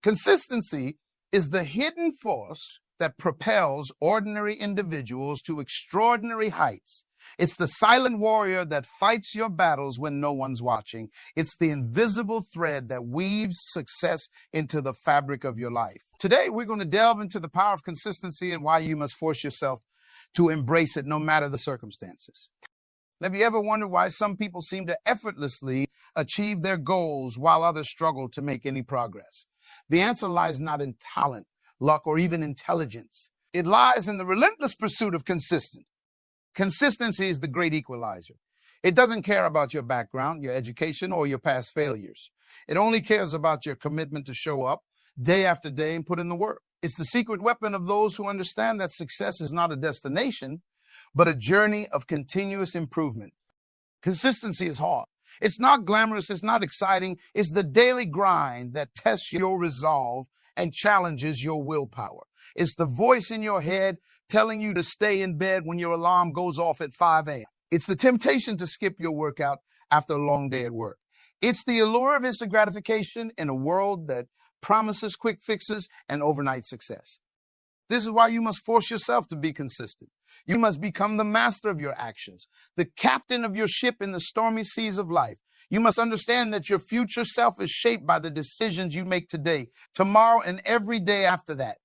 Consistency is the hidden force that propels ordinary individuals to extraordinary heights. It's the silent warrior that fights your battles when no one's watching. It's the invisible thread that weaves success into the fabric of your life. Today, we're going to delve into the power of consistency and why you must force yourself to embrace it no matter the circumstances. Have you ever wondered why some people seem to effortlessly achieve their goals while others struggle to make any progress? The answer lies not in talent, luck, or even intelligence. It lies in the relentless pursuit of consistency. Consistency is the great equalizer. It doesn't care about your background, your education, or your past failures. It only cares about your commitment to show up day after day and put in the work. It's the secret weapon of those who understand that success is not a destination, but a journey of continuous improvement. Consistency is hard. It's not glamorous. It's not exciting. It's the daily grind that tests your resolve and challenges your willpower. It's the voice in your head telling you to stay in bed when your alarm goes off at 5 a.m. It's the temptation to skip your workout after a long day at work. It's the allure of instant gratification in a world that promises quick fixes and overnight success. This is why you must force yourself to be consistent. You must become the master of your actions, the captain of your ship in the stormy seas of life. You must understand that your future self is shaped by the decisions you make today, tomorrow, and every day after that.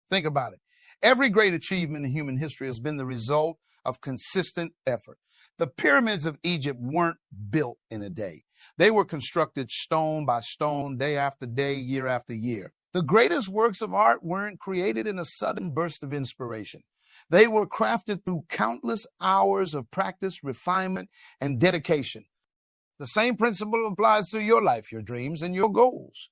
Think about it. Every great achievement in human history has been the result of consistent effort. The pyramids of Egypt weren't built in a day. They were constructed stone by stone, day after day, year after year. The greatest works of art weren't created in a sudden burst of inspiration. They were crafted through countless hours of practice, refinement, and dedication. The same principle applies to your life, your dreams, and your goals.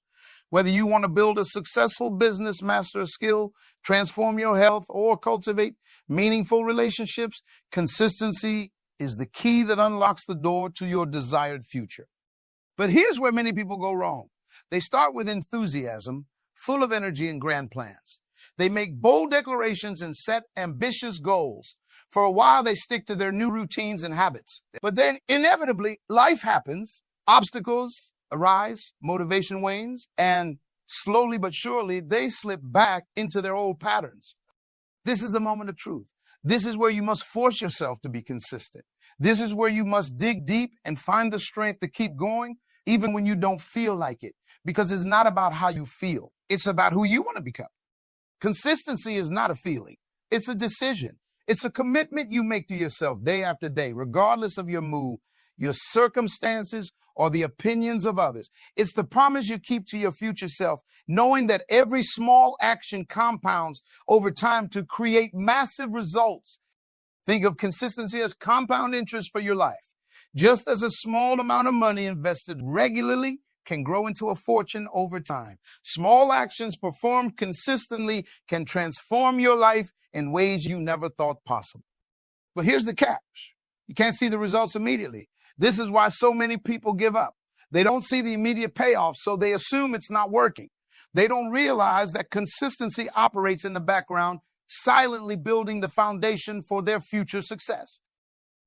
Whether you want to build a successful business, master a skill, transform your health, or cultivate meaningful relationships, consistency is the key that unlocks the door to your desired future. But here's where many people go wrong. They start with enthusiasm, full of energy and grand plans. They make bold declarations and set ambitious goals. For a while, they stick to their new routines and habits. But then inevitably, life happens, obstacles arise, motivation wanes, and slowly but surely, they slip back into their old patterns. This is the moment of truth. This is where you must force yourself to be consistent. This is where you must dig deep and find the strength to keep going, even when you don't feel like it, because it's not about how you feel. It's about who you want to become. Consistency is not a feeling. It's a decision. It's a commitment you make to yourself day after day, regardless of your mood, your circumstances, or the opinions of others. It's the promise you keep to your future self, knowing that every small action compounds over time to create massive results. Think of consistency as compound interest for your life. Just as a small amount of money invested regularly can grow into a fortune over time, small actions performed consistently can transform your life in ways you never thought possible. But here's the catch. You can't see the results immediately. This is why so many people give up. They don't see the immediate payoff, so they assume it's not working. They don't realize that consistency operates in the background, silently building the foundation for their future success.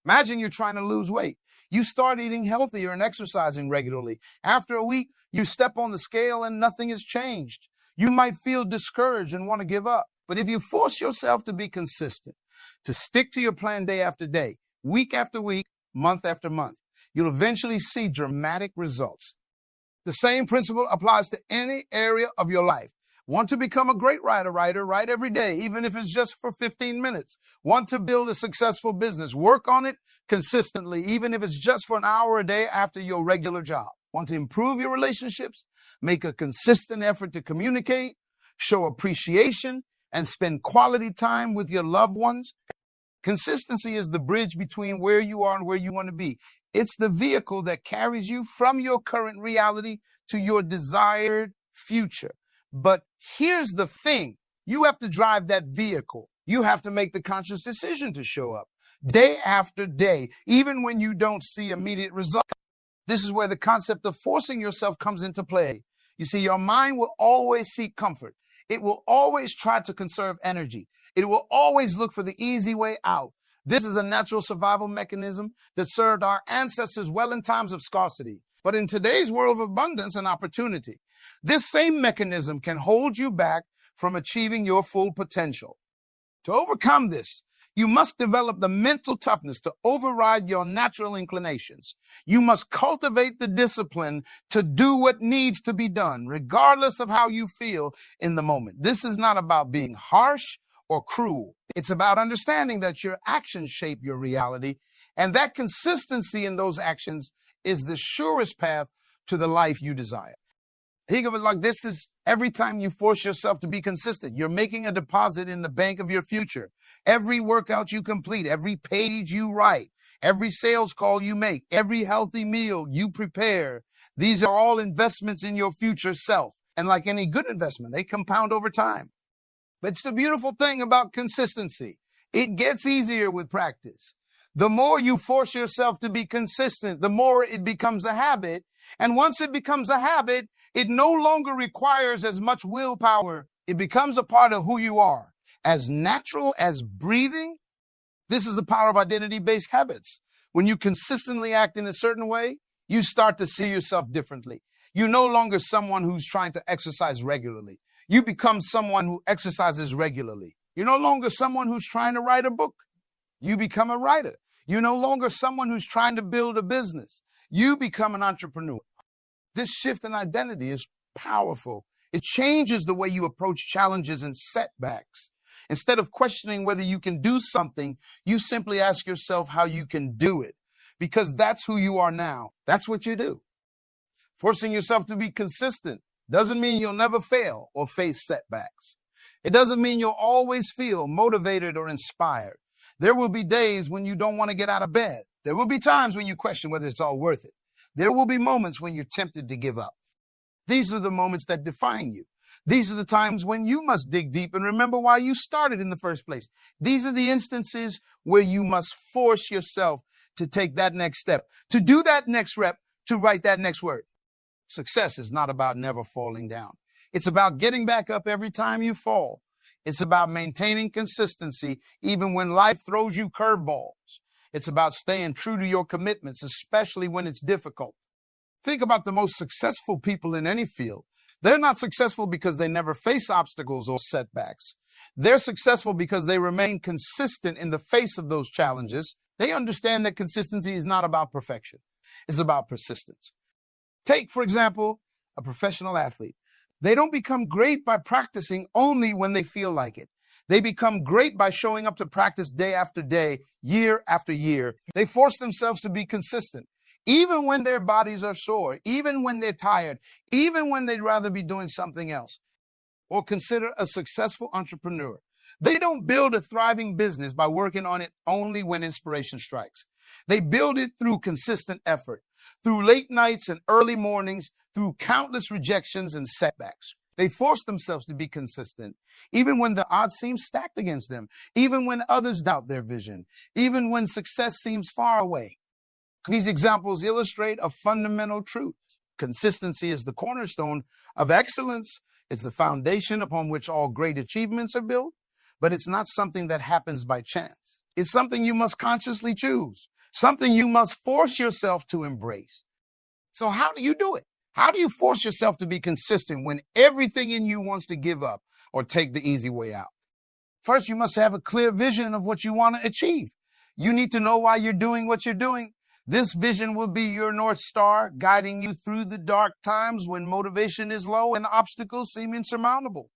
Imagine you're trying to lose weight. You start eating healthier and exercising regularly. After a week, you step on the scale and nothing has changed. You might feel discouraged and want to give up. But if you force yourself to be consistent, to stick to your plan day after day, week after week, month after month, you'll eventually see dramatic results. The same principle applies to any area of your life. Want to become a great writer, write every day, even if it's just for 15 minutes. Want to build a successful business, work on it consistently, even if it's just for an hour a day after your regular job. Want to improve your relationships, make a consistent effort to communicate, show appreciation, and spend quality time with your loved ones. Consistency is the bridge between where you are and where you want to be. It's the vehicle that carries you from your current reality to your desired future. But here's the thing. You have to drive that vehicle. You have to make the conscious decision to show up day after day, even when you don't see immediate results. This is where the concept of forcing yourself comes into play. You see, your mind will always seek comfort. It will always try to conserve energy. It will always look for the easy way out. This is a natural survival mechanism that served our ancestors well in times of scarcity. But in today's world of abundance and opportunity, this same mechanism can hold you back from achieving your full potential. To overcome this, you must develop the mental toughness to override your natural inclinations. You must cultivate the discipline to do what needs to be done, regardless of how you feel in the moment. This is not about being harsh or cruel. It's about understanding that your actions shape your reality, and that consistency in those actions is the surest path to the life you desire. Think of it like this: is every time you force yourself to be consistent, you're making a deposit in the bank of your future. Every workout you complete, every page you write, every sales call you make, every healthy meal you prepare, these are all investments in your future self. And like any good investment, they compound over time. But it's the beautiful thing about consistency. It gets easier with practice. The more you force yourself to be consistent, the more it becomes a habit. And once it becomes a habit, it no longer requires as much willpower. It becomes a part of who you are. As natural as breathing, this is the power of identity-based habits. When you consistently act in a certain way, you start to see yourself differently. You're no longer someone who's trying to exercise regularly. You become someone who exercises regularly. You're no longer someone who's trying to write a book. You become a writer. You're no longer someone who's trying to build a business. You become an entrepreneur. This shift in identity is powerful. It changes the way you approach challenges and setbacks. Instead of questioning whether you can do something, you simply ask yourself how you can do it, because that's who you are now. That's what you do. Forcing yourself to be consistent doesn't mean you'll never fail or face setbacks. It doesn't mean you'll always feel motivated or inspired. There will be days when you don't want to get out of bed. There will be times when you question whether it's all worth it. There will be moments when you're tempted to give up. These are the moments that define you. These are the times when you must dig deep and remember why you started in the first place. These are the instances where you must force yourself to take that next step, to do that next rep, to write that next word. Success is not about never falling down. It's about getting back up every time you fall. It's about maintaining consistency even when life throws you curveballs. It's about staying true to your commitments, especially when it's difficult. Think about the most successful people in any field. They're not successful because they never face obstacles or setbacks. They're successful because they remain consistent in the face of those challenges. They understand that consistency is not about perfection. It's about persistence. Take, for example, a professional athlete. They don't become great by practicing only when they feel like it. They become great by showing up to practice day after day, year after year. They force themselves to be consistent, even when their bodies are sore, even when they're tired, even when they'd rather be doing something else. Or consider a successful entrepreneur. They don't build a thriving business by working on it only when inspiration strikes. They build it through consistent effort, through late nights and early mornings, through countless rejections and setbacks. They force themselves to be consistent, even when the odds seem stacked against them, even when others doubt their vision, even when success seems far away. These examples illustrate a fundamental truth. Consistency is the cornerstone of excellence. It's the foundation upon which all great achievements are built, but it's not something that happens by chance. It's something you must consciously choose, something you must force yourself to embrace. So how do you do it? How do you force yourself to be consistent when everything in you wants to give up or take the easy way out? First, you must have a clear vision of what you want to achieve. You need to know why you're doing what you're doing. This vision will be your North Star, guiding you through the dark times when motivation is low and obstacles seem insurmountable.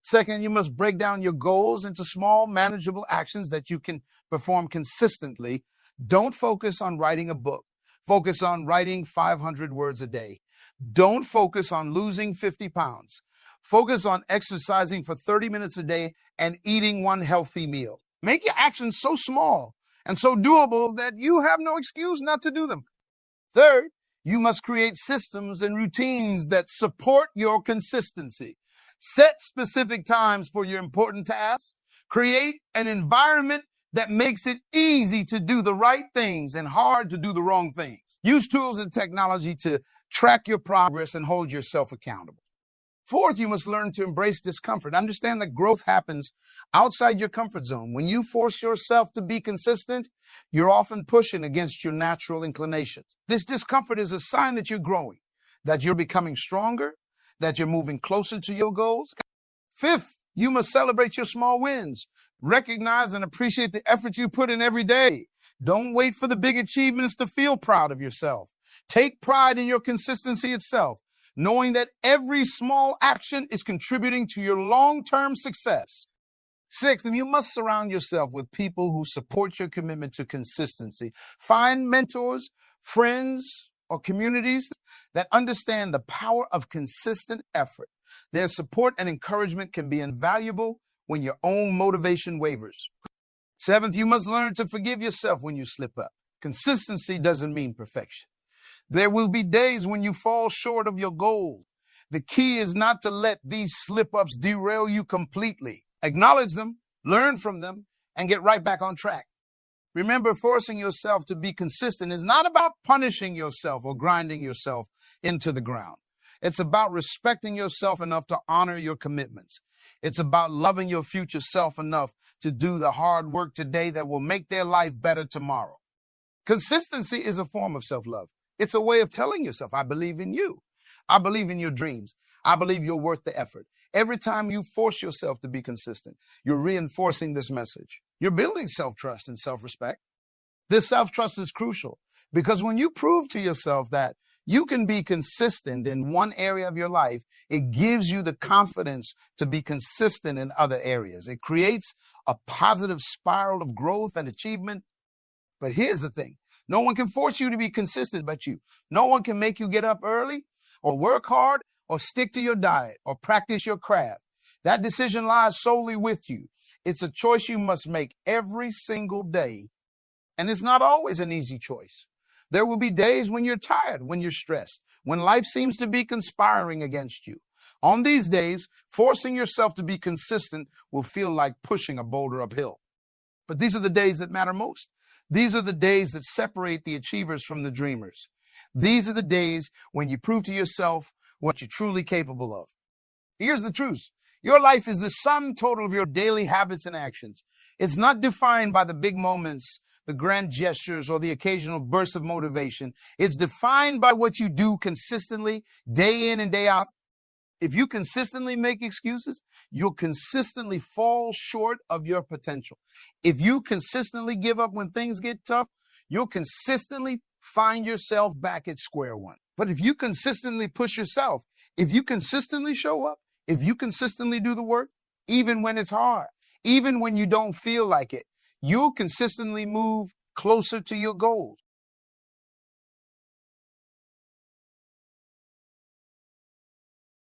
Second, you must break down your goals into small, manageable actions that you can perform consistently. Don't focus on writing a book. Focus on writing 500 words a day. Don't focus on losing 50 pounds. Focus on exercising for 30 minutes a day and eating one healthy meal. Make your actions so small and so doable that you have no excuse not to do them. Third, you must create systems and routines that support your consistency. Set specific times for your important tasks. Create an environment that makes it easy to do the right things and hard to do the wrong things. Use tools and technology to track your progress and hold yourself accountable. Fourth, you must learn to embrace discomfort. Understand that growth happens outside your comfort zone. When you force yourself to be consistent, you're often pushing against your natural inclinations. This discomfort is a sign that you're growing, that you're becoming stronger, that you're moving closer to your goals. Fifth, you must celebrate your small wins. Recognize and appreciate the effort you put in every day. Don't wait for the big achievements to feel proud of yourself. Take pride in your consistency itself, knowing that every small action is contributing to your long-term success. Sixth, you must surround yourself with people who support your commitment to consistency. Find mentors, friends, or communities that understand the power of consistent effort. Their support and encouragement can be invaluable when your own motivation wavers. Seventh, you must learn to forgive yourself when you slip up. Consistency doesn't mean perfection. There will be days when you fall short of your goal. The key is not to let these slip-ups derail you completely. Acknowledge them, learn from them, and get right back on track. Remember, forcing yourself to be consistent is not about punishing yourself or grinding yourself into the ground. It's about respecting yourself enough to honor your commitments. It's about loving your future self enough to do the hard work today that will make their life better tomorrow. Consistency is a form of self-love. It's a way of telling yourself, I believe in you. I believe in your dreams. I believe you're worth the effort. Every time you force yourself to be consistent, you're reinforcing this message. You're building self-trust and self-respect. This self-trust is crucial because when you prove to yourself that you can be consistent in one area of your life, it gives you the confidence to be consistent in other areas. It creates a positive spiral of growth and achievement. But here's the thing. No one can force you to be consistent but you. No one can make you get up early or work hard or stick to your diet or practice your craft. That decision lies solely with you. It's a choice you must make every single day. And it's not always an easy choice. There will be days when you're tired, when you're stressed, when life seems to be conspiring against you. On these days, forcing yourself to be consistent will feel like pushing a boulder uphill. But these are the days that matter most. These are the days that separate the achievers from the dreamers. These are the days when you prove to yourself what you're truly capable of. Here's the truth. Your life is the sum total of your daily habits and actions. It's not defined by the big moments, the grand gestures, or the occasional bursts of motivation. It's defined by what you do consistently, day in and day out. If you consistently make excuses, you'll consistently fall short of your potential. If you consistently give up when things get tough, you'll consistently find yourself back at square one. But if you consistently push yourself, if you consistently show up, if you consistently do the work, even when it's hard, even when you don't feel like it, you'll consistently move closer to your goals.